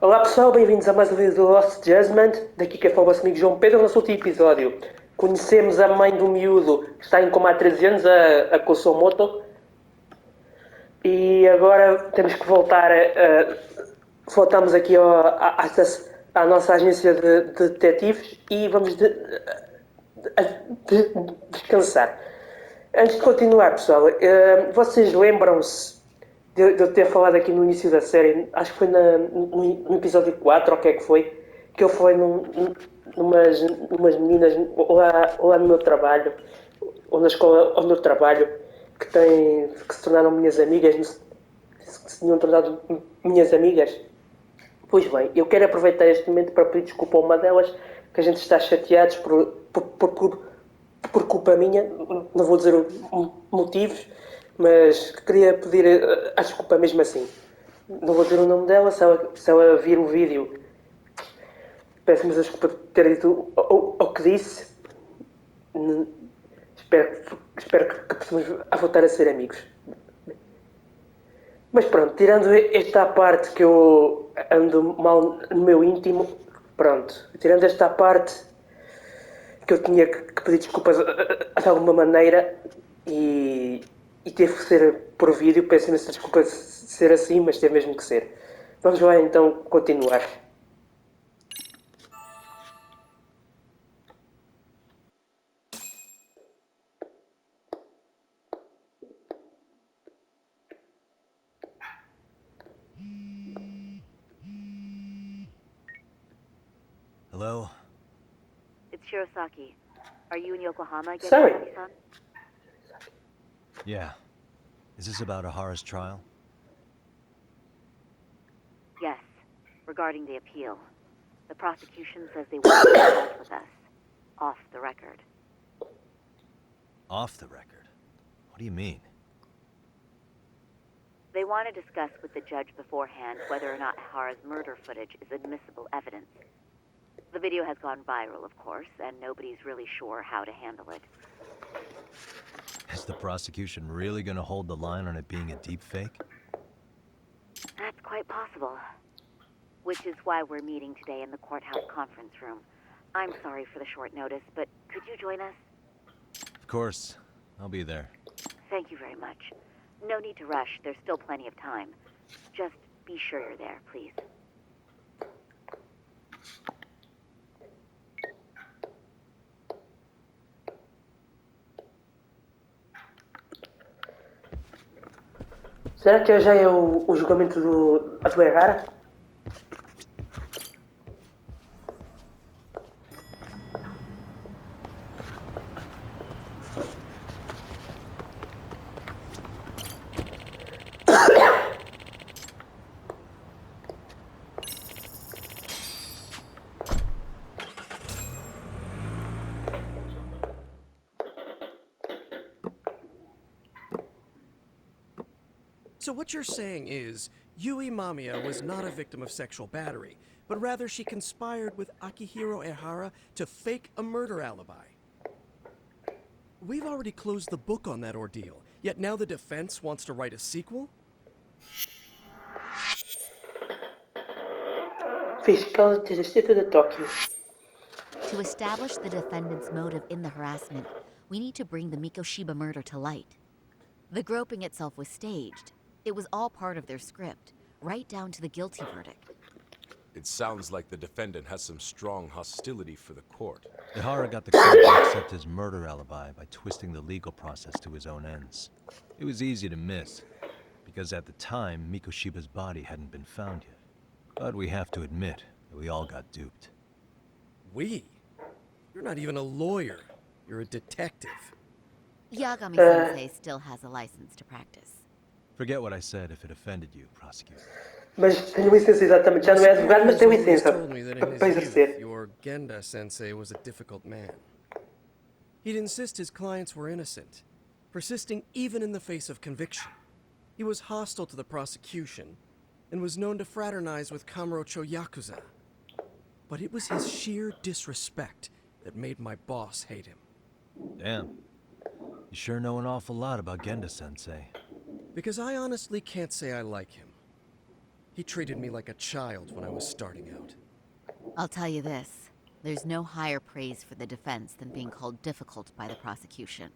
Olá pessoal, bem-vindos a mais um vídeo do Lost Judgment. Daqui que é o vosso amigo João Pedro. No nosso último episódio conhecemos a mãe do miúdo que está em coma há 13 anos, a Kosomoto. E agora temos que voltar voltamos aqui à nossa agência de detetives e vamos descansar. Antes de continuar, pessoal, vocês lembram-se de eu ter falado aqui no início da série, acho que foi no episódio 4, ou o que é que foi, que eu falei numas meninas lá no meu trabalho, ou na escola onde eu trabalho, que se tornaram minhas amigas, que se tinham tornado minhas amigas. Pois bem, eu quero aproveitar este momento para pedir desculpa a uma delas, que a gente está chateados por culpa minha, não vou dizer motivos, mas queria pedir a desculpa mesmo assim. Não vou dizer o nome dela, se ela vir o vídeo, peço-me a desculpa de ter dito o que disse. Espero que possamos voltar a ser amigos. Mas pronto, tirando esta parte que eu ando mal no meu íntimo, pronto, tirando esta parte que eu tinha que pedir desculpas de alguma maneira e teve que ser por vídeo, peço imensa desculpa de ser assim, mas teve mesmo que ser. Vamos lá então continuar. Hello? It's Shirosaki. Are you in Yokohama getting Sorry. ready, son? Yeah. Is this about Ahara's trial? Yes. Regarding the appeal. The prosecution says they want to consult with us. Off the record. Off the record? What do you mean? They want to discuss with the judge beforehand whether or not Hara's murder footage is admissible evidence. The video has gone viral, of course, and nobody's really sure how to handle it. Is the prosecution really gonna hold the line on it being a deep fake? That's quite possible. Which is why we're meeting today in the courthouse conference room. I'm sorry for the short notice, but could you join us? Of course. I'll be there. Thank you very much. No need to rush. There's still plenty of time. Just be sure you're there, please. Será que já é o julgamento do Errara? So what you're saying is, Yui Mamiya was not a victim of sexual battery, but rather she conspired with Akihiro Ehara to fake a murder alibi. We've already closed the book on that ordeal, yet now the defense wants to write a sequel? Fiscal do Distrito de Tóquio. To establish the defendant's motive in the harassment, we need to bring the Shiba murder to light. The groping itself was staged. It was all part of their script, right down to the guilty verdict. It sounds like the defendant has some strong hostility for the court. Ahara got the court to accept his murder alibi by twisting the legal process to his own ends. It was easy to miss, because at the time, Mikoshiba's body hadn't been found yet. But we have to admit that we all got duped. We? You're not even a lawyer. You're a detective. Yagami-sensei still has a license to practice. Forget what I said if it offended you, prosecutor. Mas tenho licença exatamente, já não é advogado, mas tenho licença told me that in his para youth, exercer. your Genda sensei was a difficult man. He'd insist his clients were innocent, persisting even in the face of conviction. He was hostile to the prosecution and was known to fraternize with Kamurocho Yakuza. But it was his sheer disrespect that made my boss hate him. Damn. You sure know an awful lot about Genda-sensei. Because I honestly can't say I like him. He treated me like a child when I was starting out. I'll tell you this. There's no higher praise for the defense than being called difficult by the prosecution.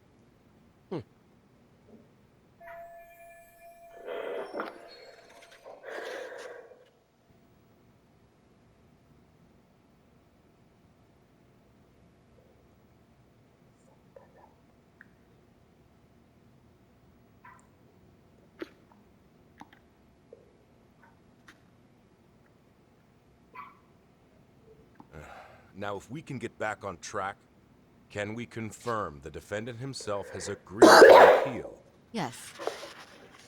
Now, if we can get back on track, can we confirm the defendant himself has agreed to appeal? Yes.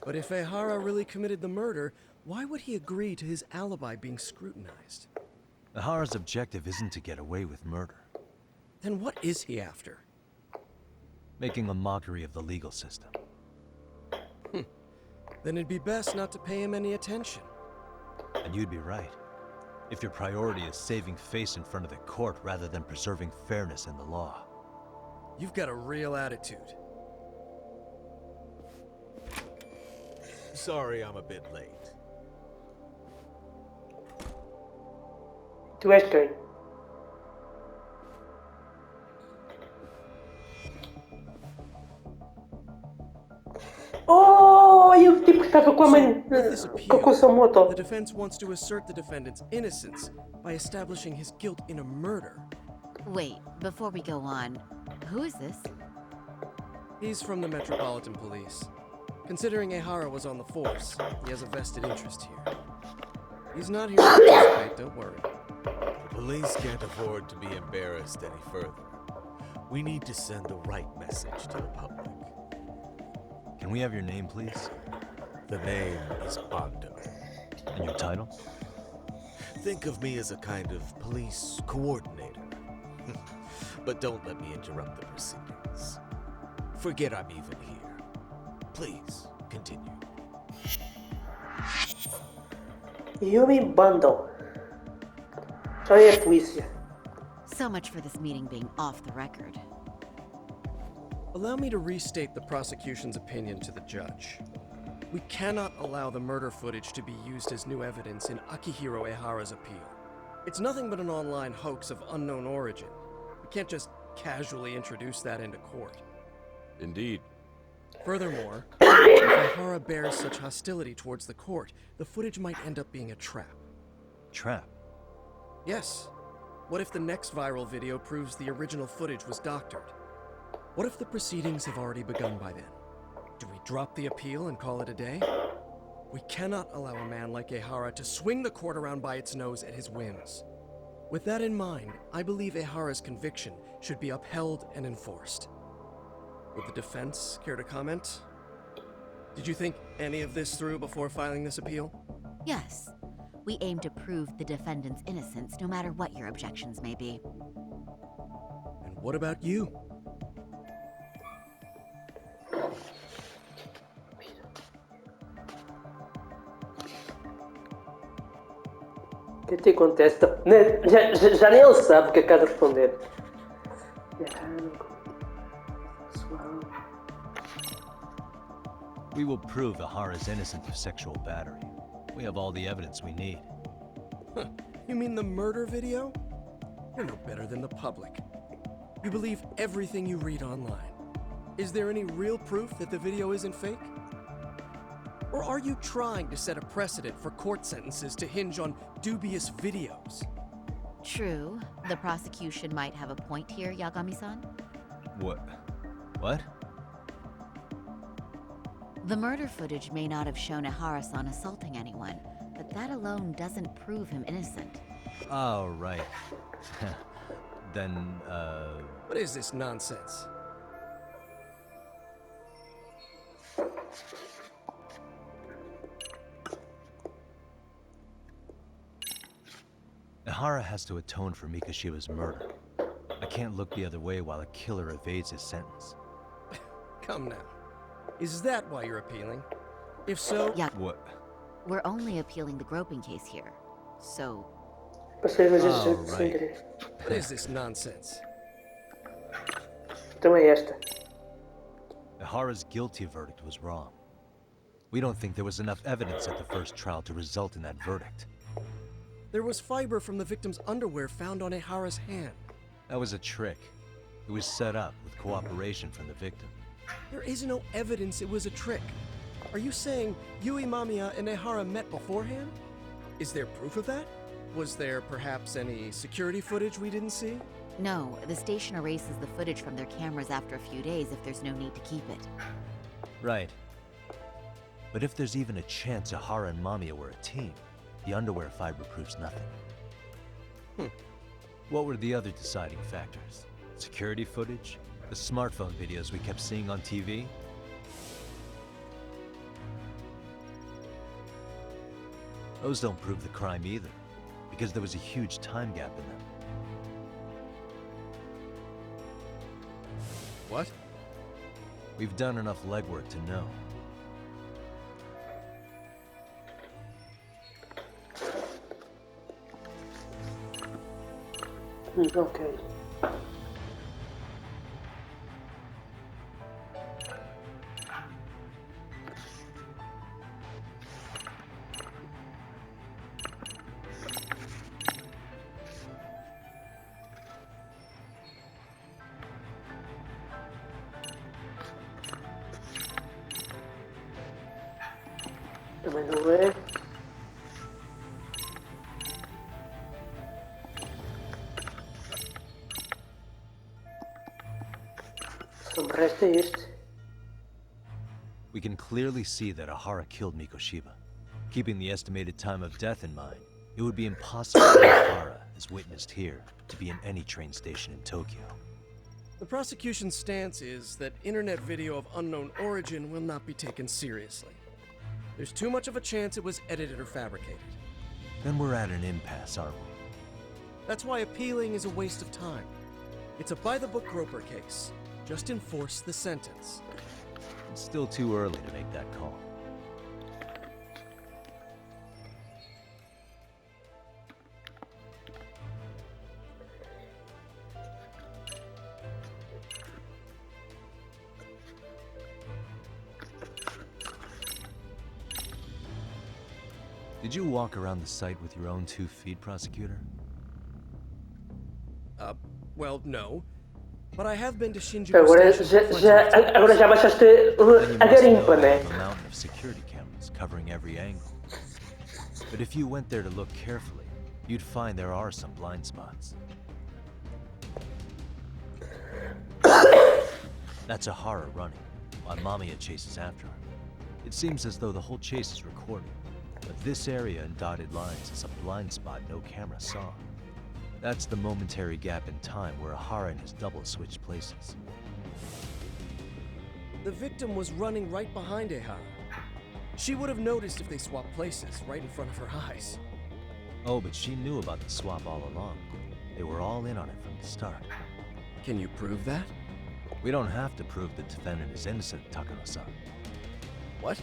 But if Ehara really committed the murder, why would he agree to his alibi being scrutinized? Ahara's objective isn't to get away with murder. Then what is he after? Making a mockery of the legal system. Then it'd be best not to pay him any attention. And you'd be right. If your priority is saving face in front of the court rather than preserving fairness in the law. You've got a real attitude. Sorry I'm a bit late. Tu és quem? Oh, e o tipo que estava com a mãe. Com a sua moto. The defense wants to assert the defendant's innocence by establishing his guilt in a murder. Wait, before we go on, who is this? He's from the Metropolitan Police. Considering Ehara was on the force, he has a vested interest here. He's not here to participate, don't worry. The police can't afford to be embarrassed any further. We need to send the right message to the public. Can we have your name, please? The name is Bando. And your title? Think of me as a kind of police coordinator. But don't let me interrupt the proceedings. Forget I'm even here. Please, continue. Yumi Bando. Já é a polícia. So much for this meeting being off the record. Allow me to restate the prosecution's opinion to the judge. We cannot allow the murder footage to be used as new evidence in Akihiro Ehara's appeal. It's nothing but an online hoax of unknown origin. We can't just casually introduce that into court. Indeed. Furthermore, if Ehara bears such hostility towards the court, the footage might end up being a trap. Trap? Yes. What if the next viral video proves the original footage was doctored? What if the proceedings have already begun by then? Do we drop the appeal and call it a day? We cannot allow a man like Ehara to swing the court around by its nose at his whims. With that in mind, I believe Ehara's conviction should be upheld and enforced. Would the defense care to comment? Did you think any of this through before filing this appeal? Yes. We aim to prove the defendant's innocence no matter what your objections may be. And what about you? Tentei contesta. Já nem ele sabe o que acaba de responder. We will prove Ahara's innocent of sexual battery. We have all the evidence we need. You mean the murder video? You're no better than the public. You believe everything you read online. Is there any real proof that the video isn't fake? Or are you trying to set a precedent for court sentences to hinge on dubious videos? True. The prosecution might have a point here, Yagami-san. What? The murder footage may not have shown Ehara-san assaulting anyone, but that alone doesn't prove him innocent. Oh, right. Then, What is this nonsense? Ehara has to atone for Mikoshiba's murder. I can't look the other way while a killer evades his sentence. Come now. Is that why you're appealing? If so... Yeah, What? we're only appealing the groping case here. So, Passei a vezes Oh, sem right. querer. What is this nonsense? Então é esta. Ehara's guilty verdict was wrong. We don't think there was enough evidence at the first trial to result in that verdict. There was fiber from the victim's underwear found on Ehara's hand. That was a trick. It was set up with cooperation from the victim. There is no evidence it was a trick. Are you saying Yui Mamiya and Ehara met beforehand? Is there proof of that? Was there perhaps any security footage we didn't see? No, the station erases the footage from their cameras after a few days if there's no need to keep it. Right. But if there's even a chance Ehara and Mamiya were a team, the underwear fiber proves nothing. What were the other deciding factors? Security footage? The smartphone videos we kept seeing on TV? Those don't prove the crime either, because there was a huge time gap in them. What? We've done enough legwork to know. Ok. Também não é. Só me resta este. We can clearly see that Ehara killed Shiba. Keeping the estimated time of death in mind, it would be impossible for Ehara, as witnessed here, to be in any train station in Tokyo. The prosecution's stance is that internet video of unknown origin will not be taken seriously. There's too much of a chance it was edited or fabricated. Then we're at an impasse, aren't we? That's why appealing is a waste of time. It's a by-the-book Groper case. Just enforce the sentence. It's still too early to make that call. Did you walk around the site with your own 2 feet, prosecutor? Well, no. But I have been to Shinjuku Agora Station plenty já, of times. agora já baixaste Then you a must know garimpa, they né? have a mountain of security cameras covering every angle. But if you went there to look carefully, you'd find there are some blind spots. That's Ehara running, while Mamiya chases after her. It seems as though the whole chase is recorded, but this area in dotted lines is a blind spot no camera saw. That's the momentary gap in time where Ehara and his double switched places. The victim was running right behind Ehara. She would have noticed if they swapped places right in front of her eyes. Oh, but she knew about the swap all along. They were all in on it from the start. Can you prove that? We don't have to prove the defendant is innocent, Takano-san. What?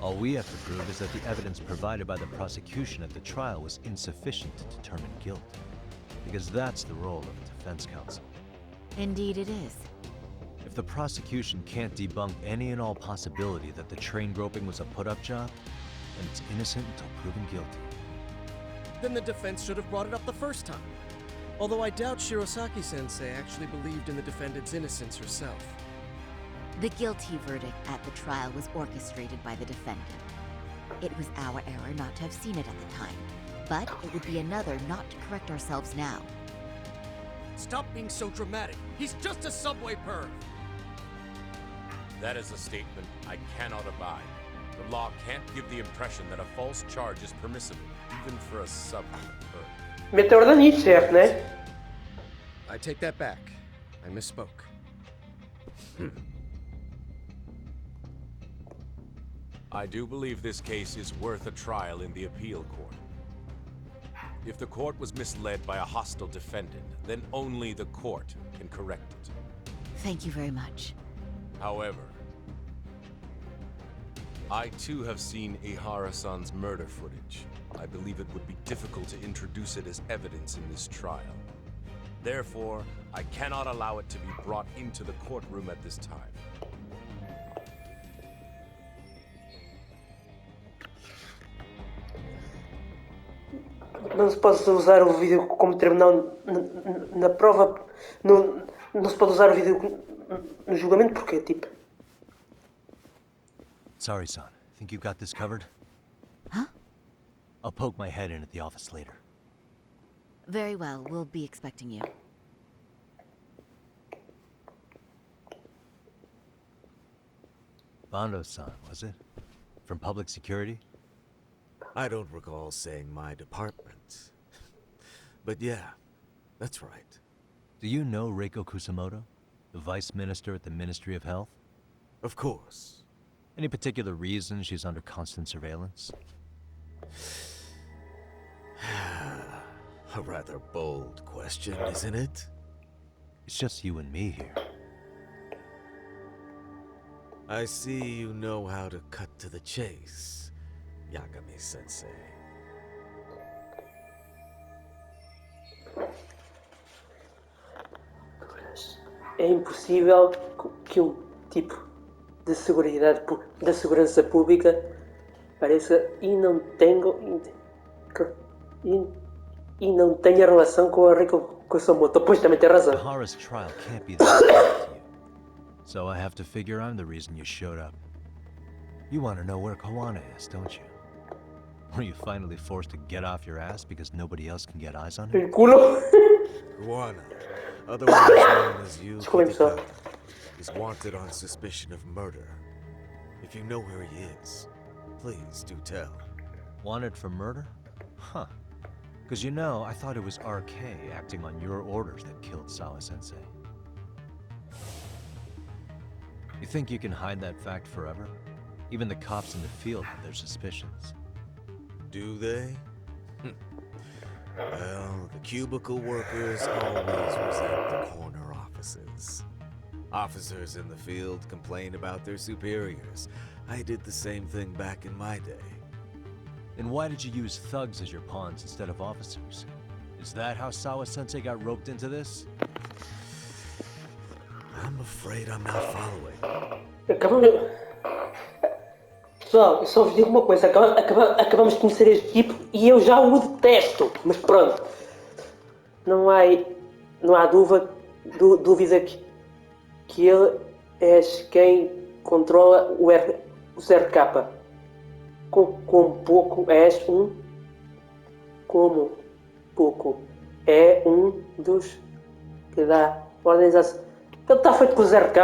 All we have to prove is that the evidence provided by the prosecution at the trial was insufficient to determine guilt. Because that's the role of a defense counsel. Indeed it is. If the prosecution can't debunk any and all possibility that the train groping was a put-up job, then it's innocent until proven guilty. Then the defense should have brought it up the first time. Although I doubt Shirosaki-sensei actually believed in the defendant's innocence herself. The guilty verdict at the trial was orchestrated by the defendant. It was our error not to have seen it at the time, but it would be another not to correct ourselves now. Stop being so dramatic. He's just a subway perv. That is a statement I cannot abide. The law can't give the impression that a false charge is permissible, even for a subway perv. Meteor nisso, certo, né? I take that back. I misspoke. I do believe this case is worth a trial in the appeal court. If the court was misled by a hostile defendant, then only the court can correct it. Thank you very much. However, I too have seen Ehara-san's murder footage. I believe it would be difficult to introduce it as evidence in this trial. Therefore, I cannot allow it to be brought into the courtroom at this time. não se pode usar o vídeo como terminal na prova. Não se pode usar o vídeo no julgamento porque, tipo... Sorry, son. Think you got this covered? Huh? I'll poke my head in at the office later. Very well, we'll be expecting you. Bando-san, was it? From public security? I don't recall saying my department. But yeah, that's right. Do you know Reiko Kusamoto? The vice minister at the Ministry of Health? Of course. Any particular reason she's under constant surveillance? A rather bold question, isn't it? It's just you and me here. I see you know how to cut to the chase, Yagami-sensei. É impossível que um tipo de segurança pública pareça e não tenha relação com a Reiko Kusamoto. Pois também tem razão. Hara's trial can't be that bad to you. So I have to figure I'm the reason you showed up. You want to know where Kawana is, don't you? Were you finally forced to get off your ass because nobody else can get eyes on her? El culo. Guana, otherwise known as you, Desculpe, pessoal. is wanted on suspicion of murder. If you know where he is, please do tell. Wanted for murder? Huh. Because you know, I thought it was RK acting on your orders that killed Sawa-sensei. You think you can hide that fact forever? Even the cops in the field have their suspicions. Do they? Well, the cubicle workers always resent the corner offices. Officers in the field complain about their superiors. I did the same thing back in my day. Then why did you use thugs as your pawns instead of officers? Is that how Sawa-sensei got roped into this? I'm afraid I'm not following. Pessoal, eu só vos digo uma coisa. Acabamos de conhecer este tipo e eu já o detesto. Mas pronto. Não há dúvida que ele é quem controla o RK. Como pouco és um... Como pouco é um dos que dá ordens a... Ele está feito com o RK.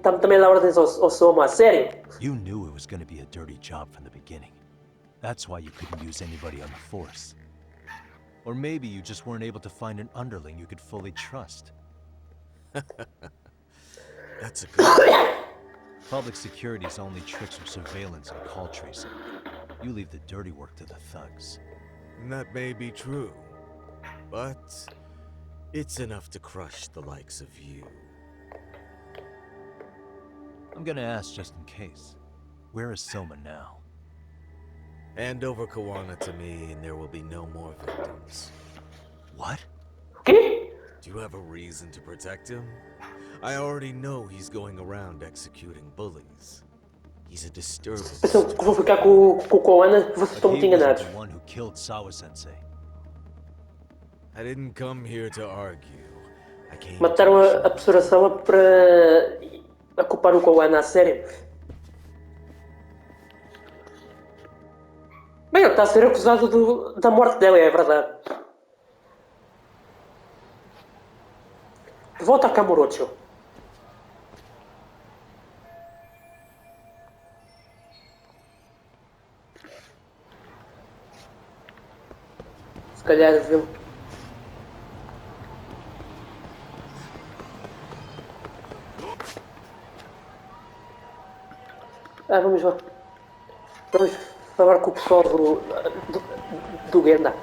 Também dá ordens ao Soma, a sério. You knew it was going to be a dirty job from the beginning. That's why you couldn't use anybody on the force. Or maybe you just weren't able to find an underling you could fully trust. That's a good... Public security's only tricks are surveillance and call tracing. You leave the dirty work to the thugs. That may be true, but it's enough to crush the likes of you. I'm gonna ask just in case. Where is Soma now? Hand over Kawana to me and there will be no more victims. What? ¿Qué? Do you have a reason to protect him? I already know he's going around executing bullies. He's a disturbance. Pensam que vou ficar com o Koana, vocês estão But muito he wasn't enganados. the one who killed Sawa-sensei. I didn't come here to argue. I came Mataram a professora Sama para culpar o Koana, a sério. Bem, ele está a ser acusado da morte dela, é verdade. De volta a Kamurocho. Se calhar viu. Vamos lá. Vamos falar com o pessoal do Genda.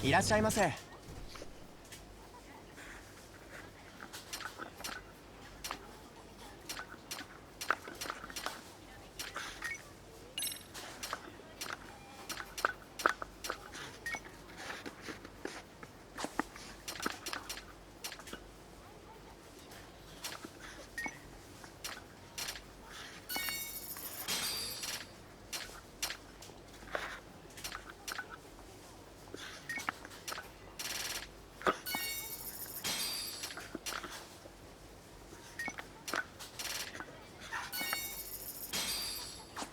いらっしゃいませ。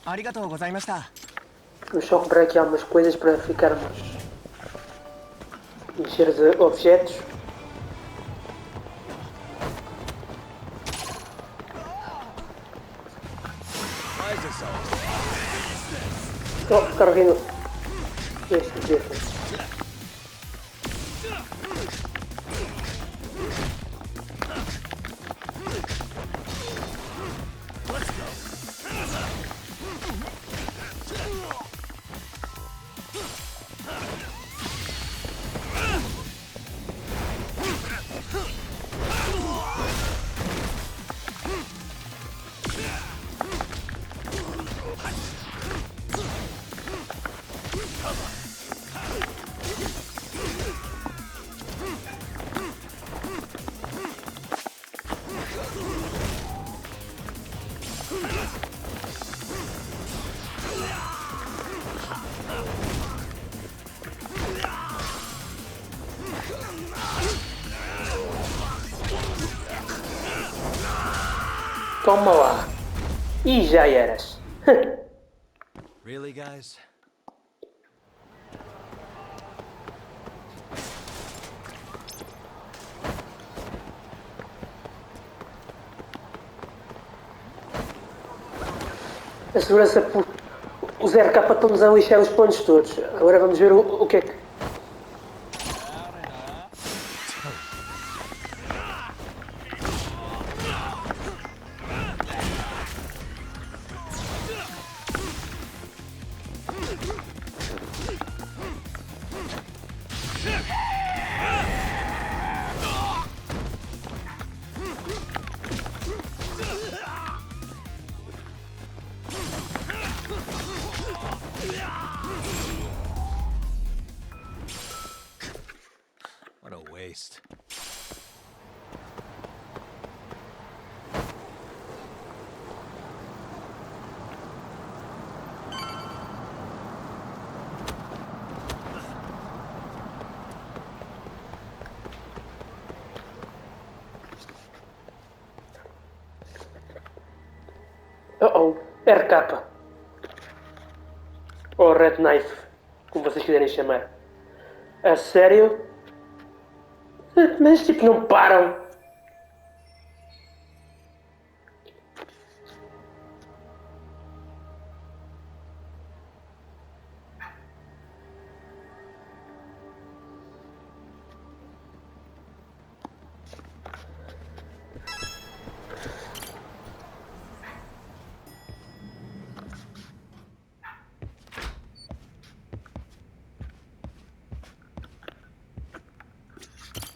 ありがとうございました。 Vamos só comprar aqui algumas coisas para ficarmos encher de objetos. Oh, cara vindo. Este jeito. Toma lá. E já eras. Really, guys? A segurança... Os RK estão-nos a lixar os pontos todos. Agora vamos ver o que é que... What a waste. Oh, RK. Ou Red Knife, como vocês quiserem chamar. A sério? Mas tipo, não param.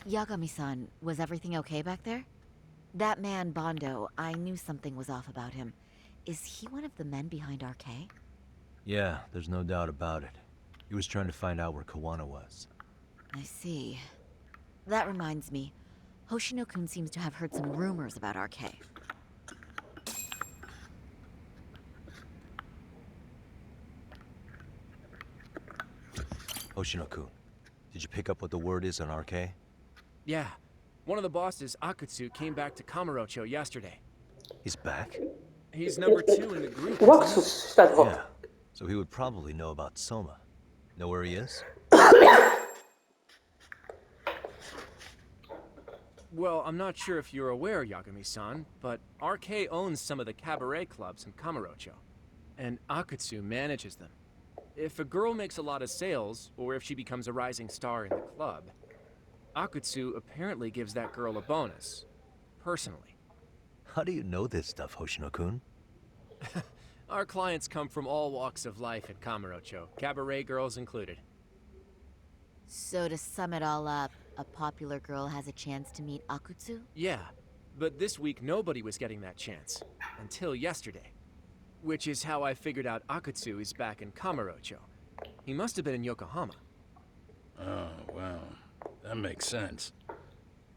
Yagami-san, was everything okay back there? That man, Bondo, I knew something was off about him. Is he one of the men behind RK? Yeah, there's no doubt about it. He was trying to find out where Kawana was. I see. That reminds me. Hoshino-kun seems to have heard some rumors about RK. Hoshino-kun, did you pick up what the word is on RK? Yeah. One of the bosses, Akutsu, came back to Kamurocho yesterday. He's back? He's number 2 in the group. O Oxus está de volta. Yeah, so he would probably know about Soma. Know where he is? Well, I'm not sure if you're aware, Yagami-san, but RK owns some of the cabaret clubs in Kamurocho, and Akutsu manages them. If a girl makes a lot of sales, or if she becomes a rising star in the club, Akutsu apparently gives that girl a bonus, personally. How do you know this stuff, Hoshino-kun? Our clients come from all walks of life at Kamurocho, cabaret girls included. So to sum it all up, a popular girl has a chance to meet Akutsu? Yeah, but this week nobody was getting that chance. Until yesterday. Which is how I figured out Akutsu is back in Kamurocho. He must have been in Yokohama. Oh, wow. That makes sense.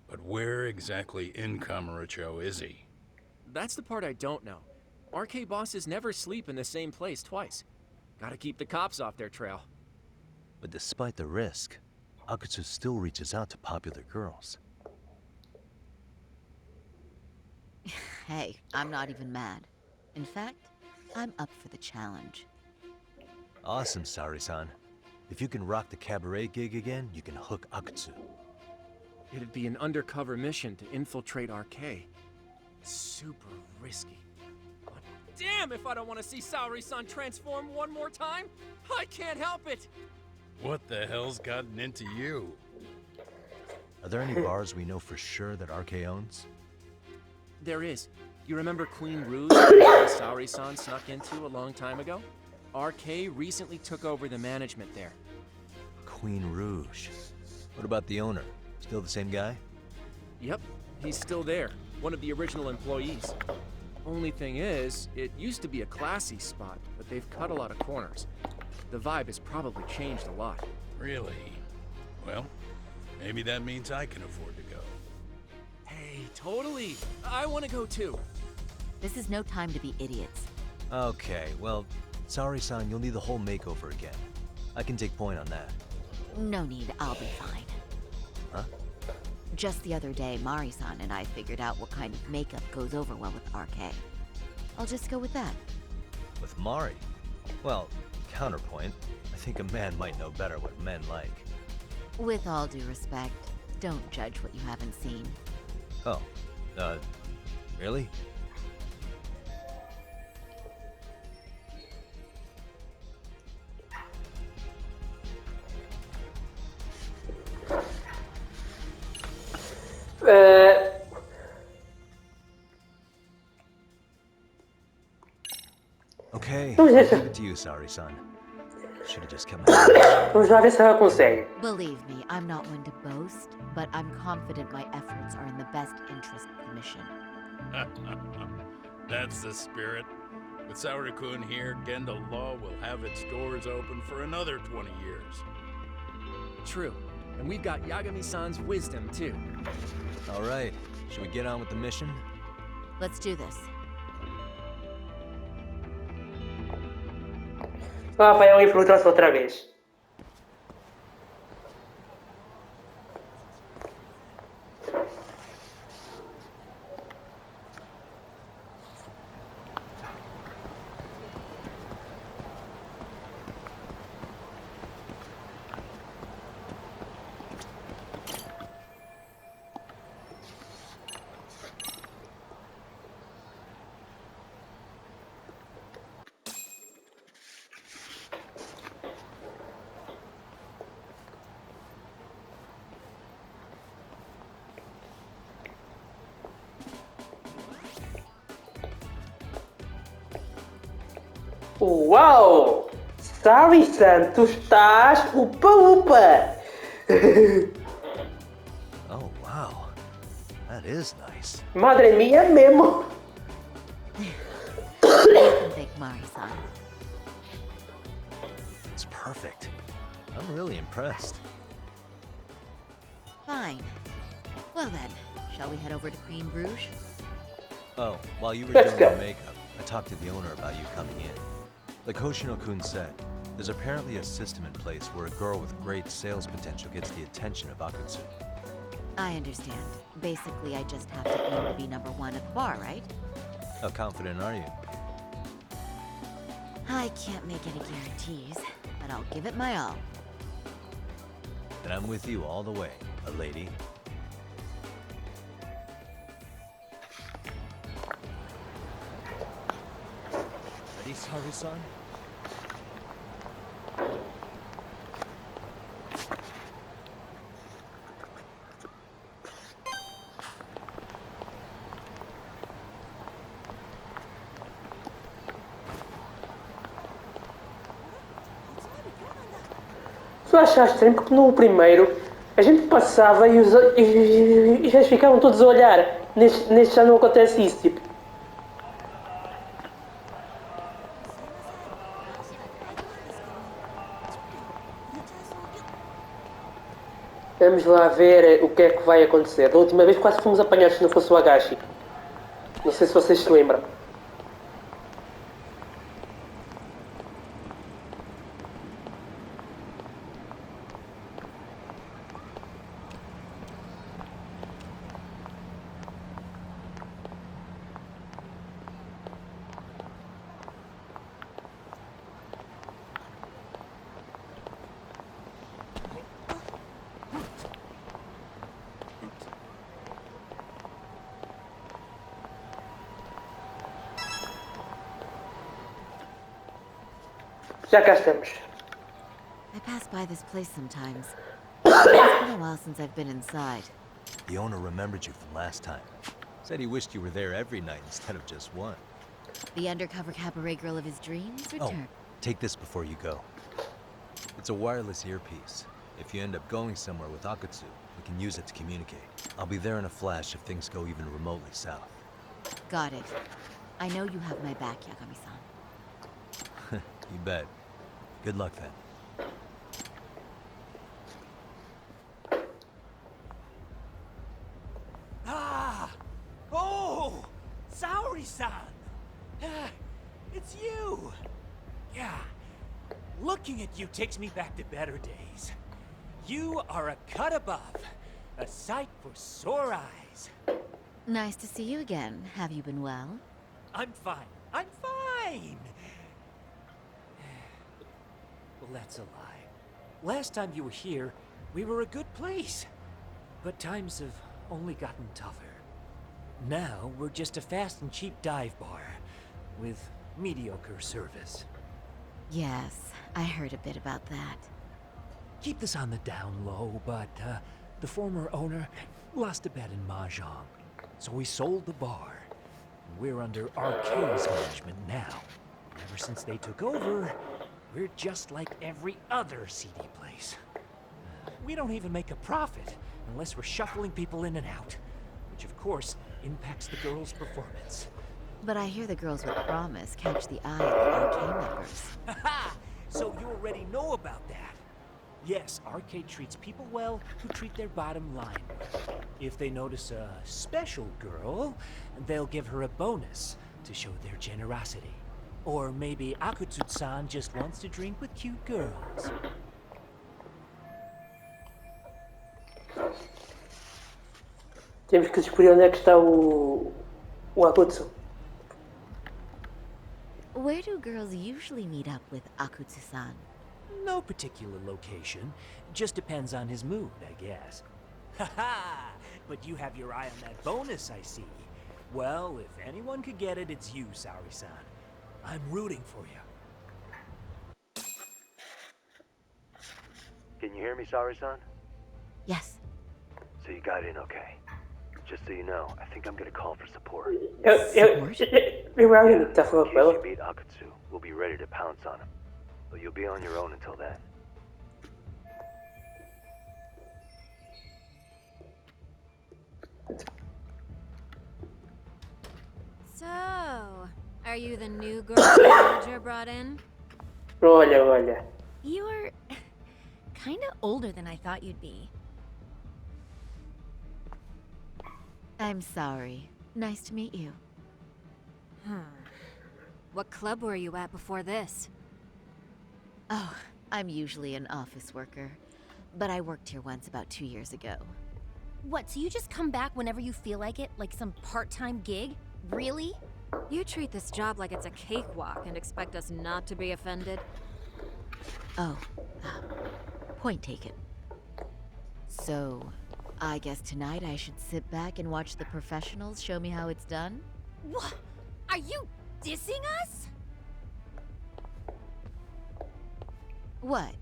But where exactly in Kamurocho is he? That's the part I don't know. RK bosses never sleep in the same place twice. Gotta keep the cops off their trail. But despite the risk, Akutsu still reaches out to popular girls. Hey, I'm not even mad. In fact, I'm up for the challenge. Awesome, Sari-san. If you can rock the cabaret gig again, you can hook Akutsu. It'd be an undercover mission to infiltrate RK. Super risky. But damn if I don't want to see Saori-san transform one more time! I can't help it! What the hell's gotten into you? Are there any bars we know for sure that RK owns? There is. You remember Queen Rouge that Saori-san snuck into a long time ago? RK recently took over the management there. Queen Rouge. What about the owner? Still the same guy? Yep, he's still there. One of the original employees. Only thing is, it used to be a classy spot, but they've cut a lot of corners. The vibe has probably changed a lot. Really? Well, maybe that means I can afford to go. Hey, totally! I want to go too! This is no time to be idiots. Okay, well, Sari-san, you'll need the whole makeover again. I can take point on that. No need, I'll be fine. Huh? Just the other day, Mari-san and I figured out what kind of makeup goes over well with RK. I'll just go with that. With Mari? Well, counterpoint, I think a man might know better what men like. With all due respect, don't judge what you haven't seen. Oh, really? Okay, I'll leave it to you, Sari-san. Should have just kept my Vamos lá ver se ela consegue. Believe me, I'm not one to boast, but I'm confident my efforts are in the best interest of the mission. That's the spirit. With Saori-kun here, Genda Law will have its doors open for another 20 years. True. And we've got Yagami-san's wisdom, too. All right, should we get on with the mission? Let's do this. Rafael infiltra outra vez. Uau! Sari-san, tu estás upa-upa! Oh, wow. That is nice. Madre mía, Memo! You can thank Mari-san. It's perfect. I'm really impressed. Fine. Well then, shall we head over to Queen Rouge? Oh, while you were Let's doing go. your makeup, I talked to the owner about you coming in. Like Hoshino-kun said, there's apparently a system in place where a girl with great sales potential gets the attention of Akutsu. I understand. Basically, I just have to aim to be number one at the bar, right? How confident are you? I can't make any guarantees, but I'll give it my all. Then I'm with you all the way, a lady. Ready, Sari-san? estou a achar estranho porque no primeiro a gente passava e já ficavam todos a olhar. Neste já não acontece isso, tipo. Vamos lá ver o que é que vai acontecer. Da última vez quase fomos apanhados se não fosse o Agashi. Não sei se vocês se lembram. Já cá estamos. I pass by this place sometimes. It's been a while since I've been inside. The owner remembered you from last time. Said he wished you were there every night instead of just one. The undercover cabaret girl of his dreams returned. Take this before you go. It's a wireless earpiece. If you end up going somewhere with Akutsu, we can use it to communicate. I'll be there in a flash if things go even remotely south. Got it. I know you have my back, Yagami-san. You bet. Good luck then. Ah! Oh! Saori-san! It's you! Yeah. Looking at you takes me back to better days. You are a cut above. A sight for sore eyes. Nice to see you again. Have you been well? I'm fine. I'm fine! Well, that's a lie. Last time you were here, we were a good place. But times have only gotten tougher. Now, we're just a fast and cheap dive bar. With mediocre service. Yes, I heard a bit about that. Keep this on the down low, but the former owner lost a bet in Mahjong. So we sold the bar. We're under RK's management now. Ever since they took over, we're just like every other seedy place. We don't even make a profit unless we're shuffling people in and out. Which of course impacts the girls' performance. But I hear the girls with promise catch the eye of the arcade members. Haha! So you already know about that. Yes, Arcade treats people well who treat their bottom line well. If they notice a special girl, they'll give her a bonus to show their generosity. Or maybe Akutsu-san just wants to drink with cute girls. Temos que descobrir onde é que está o Akutsu. Where do girls usually meet up with Akutsu-san? No particular location. Just depends on his mood, I guess. Haha! But you have your eye on that bonus, I see. Well, if anyone could get it, it's you, Saori-san. I'm rooting for you. Can you hear me, Saori-san? Yes. So you got in okay. Just so you know, I think I'm gonna call for support. Eu acho que está falando com In case ela. you meet Akutsu, we'll be ready to pounce on him. But you'll be on your own until then. So, are you the new girl the manager brought in? Olha. You're kind of older than I thought you'd be. I'm sorry. Nice to meet you. What club were you at before this? Oh, I'm usually an office worker. But I worked here once about 2 years ago. What, so you just come back whenever you feel like it? Like some part-time gig? Really? You treat this job like it's a cakewalk and expect us not to be offended? Oh, point taken. So, I guess tonight I should sit back and watch the professionals show me how it's done? What? Are you dissing us? What?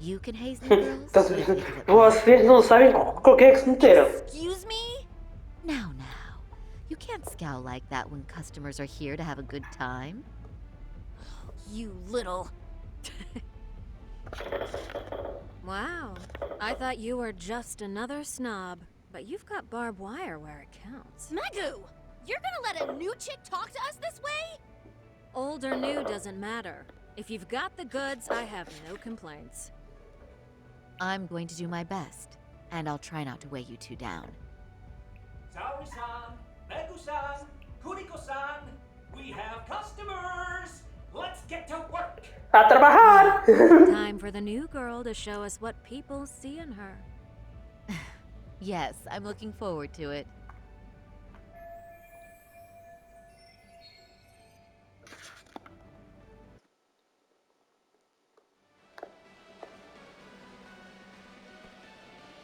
You can haze new girls? Vocês não sabem com quem é que se meteram. Excuse me? Now. You can't scowl like that when customers are here to have a good time. You little... Wow. I thought you were just another snob, but you've got barbed wire where it counts. Megu! You're gonna let a new chick talk to us this way? Old or new doesn't matter. If you've got the goods, I have no complaints. I'm going to do my best, and I'll try not to weigh you two down. Saori-san, Megu-san, Kuniko-san, we have customers! Let's get to work! A trabajar! Time for the new girl to show us what people see in her. Yes, I'm looking forward to it.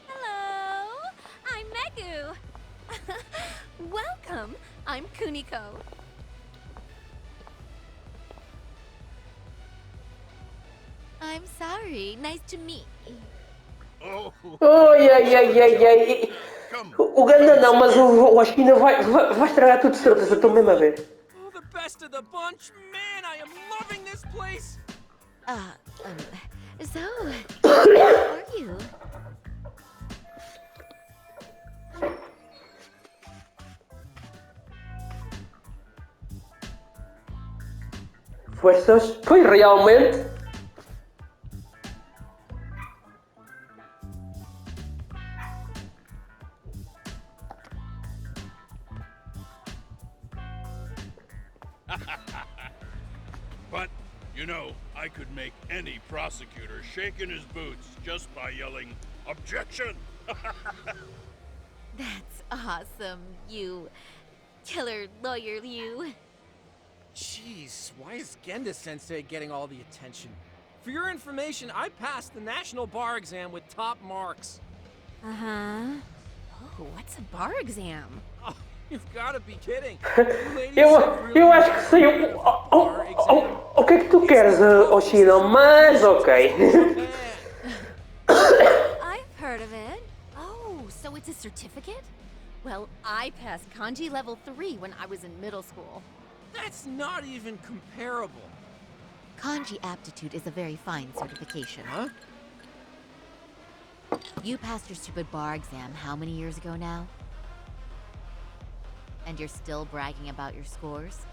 Hello! I'm Megu! Welcome! I'm Kuniko. I'm sorry. Nice to meet you. Ai, ai, ai, ai, ai. O Ganda não, mas o China vai estragar tudo de certeza, estou mesmo a ver. Oh, the best of the bunch! Man, I am loving this place! So, how are you? Forças? Foi realmente? But, you know, I could make any prosecutor shake in his boots just by yelling, "Objection!" That's awesome, you killer lawyer, you. Jeez, why is Genda-sensei getting all the attention? For your information, I passed the national bar exam with top marks. Uh-huh. Oh, what's a bar exam? Oh, you've got to be kidding. Eu acho que sei o que é que tu queres, Oshino, mas ok. I've heard of it. Oh, so it's a certificate? Well, I passed kanji level 3 when I was in middle school. That's not even comparable. Kanji aptitude is a very fine certification. Huh? You passed your stupid bar exam how many years ago now? And you're still bragging about your scores?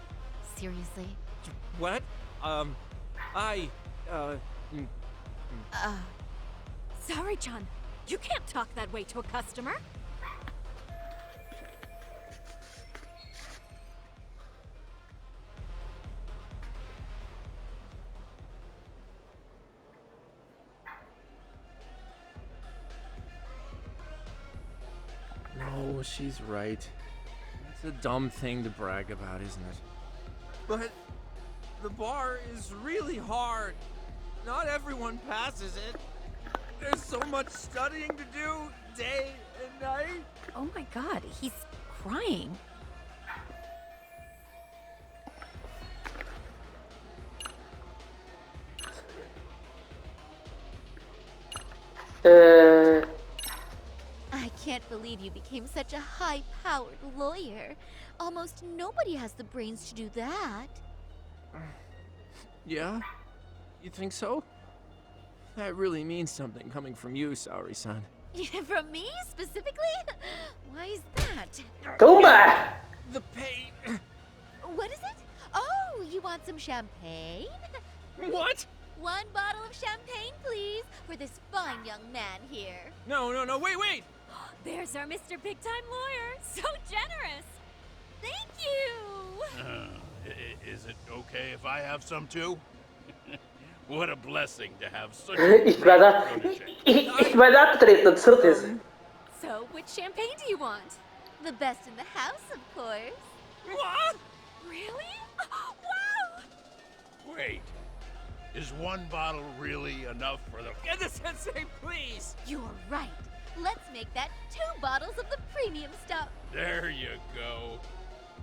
Seriously? What? Sorry, John. You can't talk that way to a customer. No, she's right. It's a dumb thing to brag about, isn't it? But the bar is really hard. Not everyone passes it. There's so much studying to do, day and night. Oh my god, he's crying. I can't believe you became such a high-powered lawyer. Almost nobody has the brains to do that. Yeah? You think so? That really means something coming from you, Saori-san. From me, specifically? Why is that? Tumba! The pain. What is it? Oh, you want some champagne? What? 1 bottle of champagne, please, for this fine young man here. No, wait! There's our Mr. Big Time Lawyer. So generous. Thank you! Is it okay if I have some too? What a blessing to have such Isto vai dar treta, de certeza. So, which champagne do you want? The best in the house, of course. What? Really? Wow! Wait, is 1 bottle really enough for the... Genda-sensei, please! You're right. Let's make that 2 bottles of the premium stuff. There you go.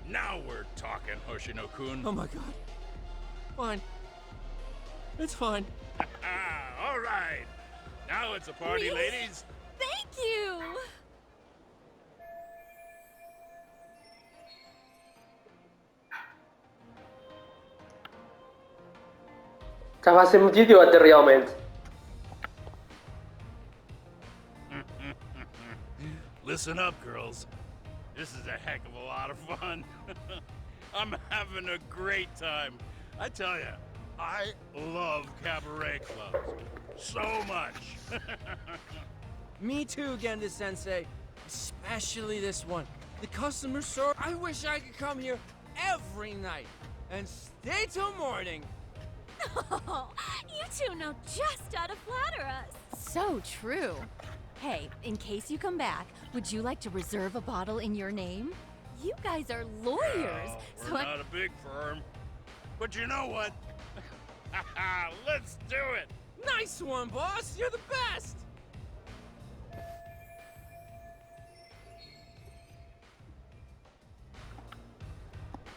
Now we're talking, Hoshino-kun. Oh my god. Fine. It's fine. All right. Now it's a party, Really? ladies. Thank you! Estava a ser muito idiota, realmente. Listen up, girls. This is a heck of a lot of fun. I'm having a great time. I tell ya, I love cabaret clubs so much. Me too, Genda-sensei. Especially this one. The customer service. I wish I could come here every night and stay till morning. Oh, you two know just how to flatter us. So true. Hey, in case you come back, would you like to reserve a bottle in your name? You guys are lawyers, We're not a big firm. But you know what? Let's do it! Nice one, boss! You're the best!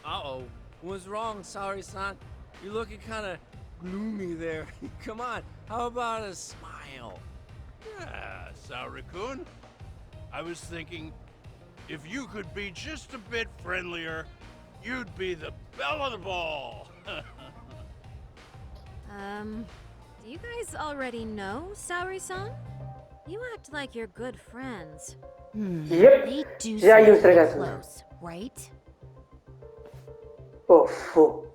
Uh-oh. What's wrong, Saori-san? You're looking kind of gloomy there. Come on, how about a smile? Yeah, Saori-kun. I was thinking, if you could be just a bit friendlier, you'd be the belle of the ball. Do you guys already know Saori-san? You act like you're good friends. Yep. They do Já ia seem entregar pretty tudo. close, right? Fofo.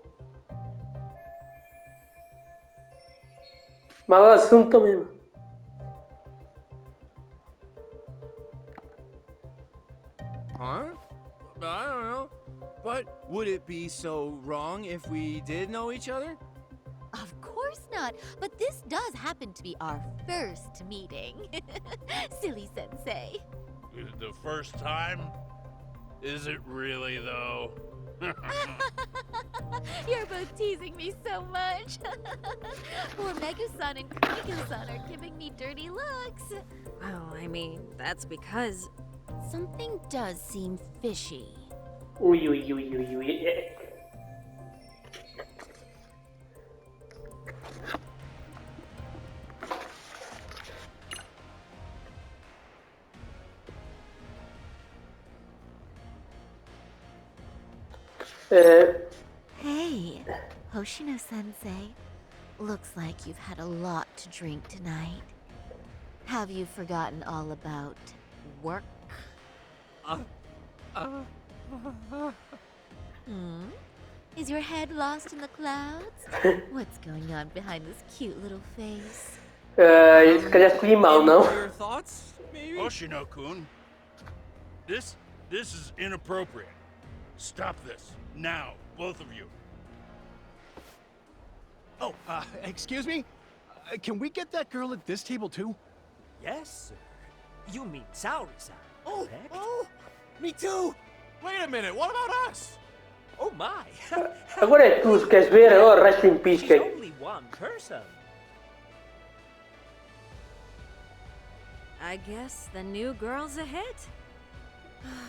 Mau assunto mesmo. Huh? I don't know. But would it be so wrong if we did know each other? Of course not, but this does happen to be our first meeting. Silly sensei. The first time? Is it really, though? You're both teasing me so much. Poor Megu-san and Kuniko-san are giving me dirty looks. Well, I mean, that's because Something does seem fishy. Ui, ui, ui, ui, ui. Hey, Hoshino-sensei. Looks like you've had a lot to drink tonight. Have you forgotten all about work? Is your head lost in the clouds? What's going on behind this cute little face? Se calhar escolhi mal, não? Your thoughts, maybe? Hoshino-kun, this is inappropriate. Stop this, now, both of you. Oh, excuse me? Can we get that girl at this table too? Yes, sir. You mean Saori-san, correct? Oh, me too. Wait a minute, what about us? Oh my! Agora é tu, se queres ver, agora resta em She's pisca. only one person. I guess the new girl's a hit.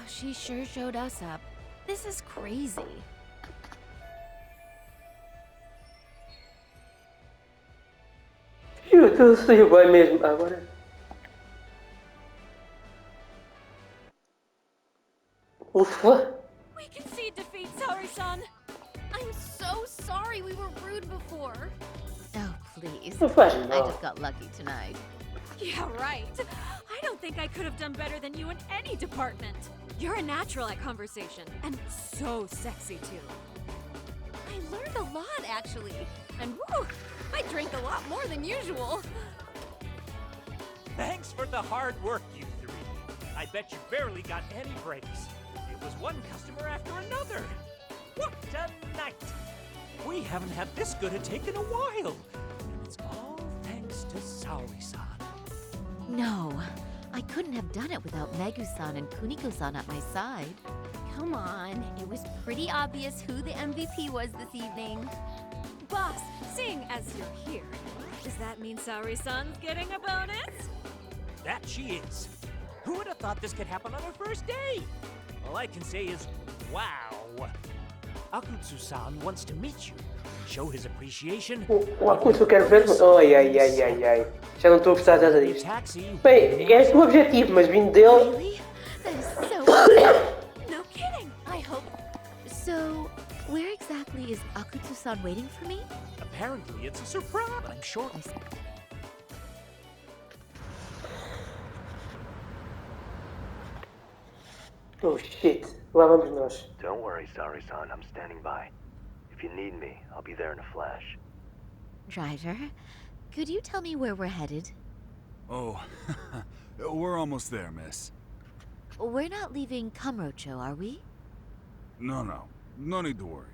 She sure showed us up. This is crazy. Tu saiu bem mesmo. Agora. Ufa. We concede defeat, Saori-san. I'm so sorry we were rude before. Oh, please. Não faz I mal. just got lucky tonight. Yeah, right. I don't think I could have done better than you in any department. You're a natural at conversation, and so sexy too. I learned a lot, actually. And woo, I drank a lot more than usual. Thanks for the hard work, you three. I bet you barely got any breaks. It was one customer after another. What a night! We haven't had this good a take in a while. And it's all thanks to Saori-san. No, I couldn't have done it without Megu-san and Kuniko-san at my side. Come on, it was pretty obvious who the MVP was this evening. Boss, seeing as you're here, does that mean Saori-san's getting a bonus? That she is. Who would have thought this could happen on our first day? All I can say is, wow. Akutsu-san wants to meet you. Show his appreciation. O Acunso eu quero ver. Ai, ai, ai, ai, ai. Já não estou a gostar nada disto. Bem, é esse o objetivo, mas vindo dele. Really? That is so No kidding. I hope. So, where exactly is Akutsu-san waiting for me? Apparently it's a surprise. I'm sure. Oh shit, lá vamos nós. Don't worry, Sari-san. I'm standing by. If you need me, I'll be there in a flash. Driver, could you tell me where we're headed? Oh, we're almost there, miss. We're not leaving Kamurocho, are we? No, no. No need to worry.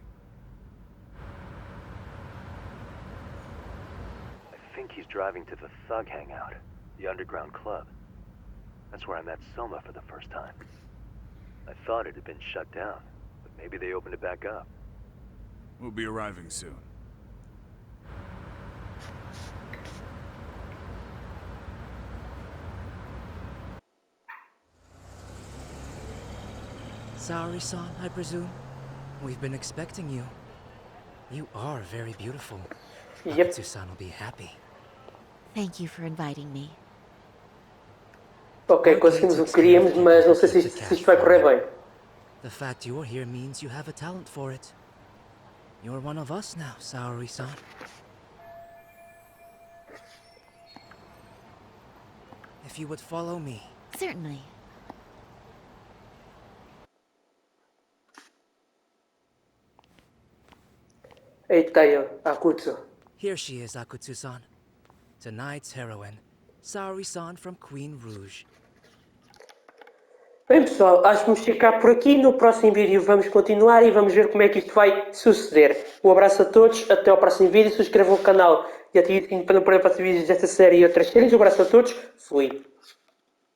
I think he's driving to the Thug Hangout, the underground club. That's where I met Soma for the first time. I thought it had been shut down, but maybe they opened it back up. We'll be arriving soon. Saori-san, I presume? We've been expecting you. You are very beautiful. Yep. Akutsu-san will be happy. Thank you for inviting me. Ok, conseguimos o que queríamos, mas não sei se isto vai correr bem. The fact you're here means you have a talent for it. You're one of us now, Saori-san. If you would follow me. Certainly. Eita aí, Akutsu. Here she is, Akutsu-san. Tonight's heroine, Saori-san from Queen Rouge. Bem pessoal, acho que vamos ficar por aqui. No próximo vídeo vamos continuar e vamos ver como é que isto vai suceder. Um abraço a todos, até ao próximo vídeo. Subscrevam o canal e ativem o sininho para não perder próximos vídeos desta série e outras séries. Um abraço a todos, fui.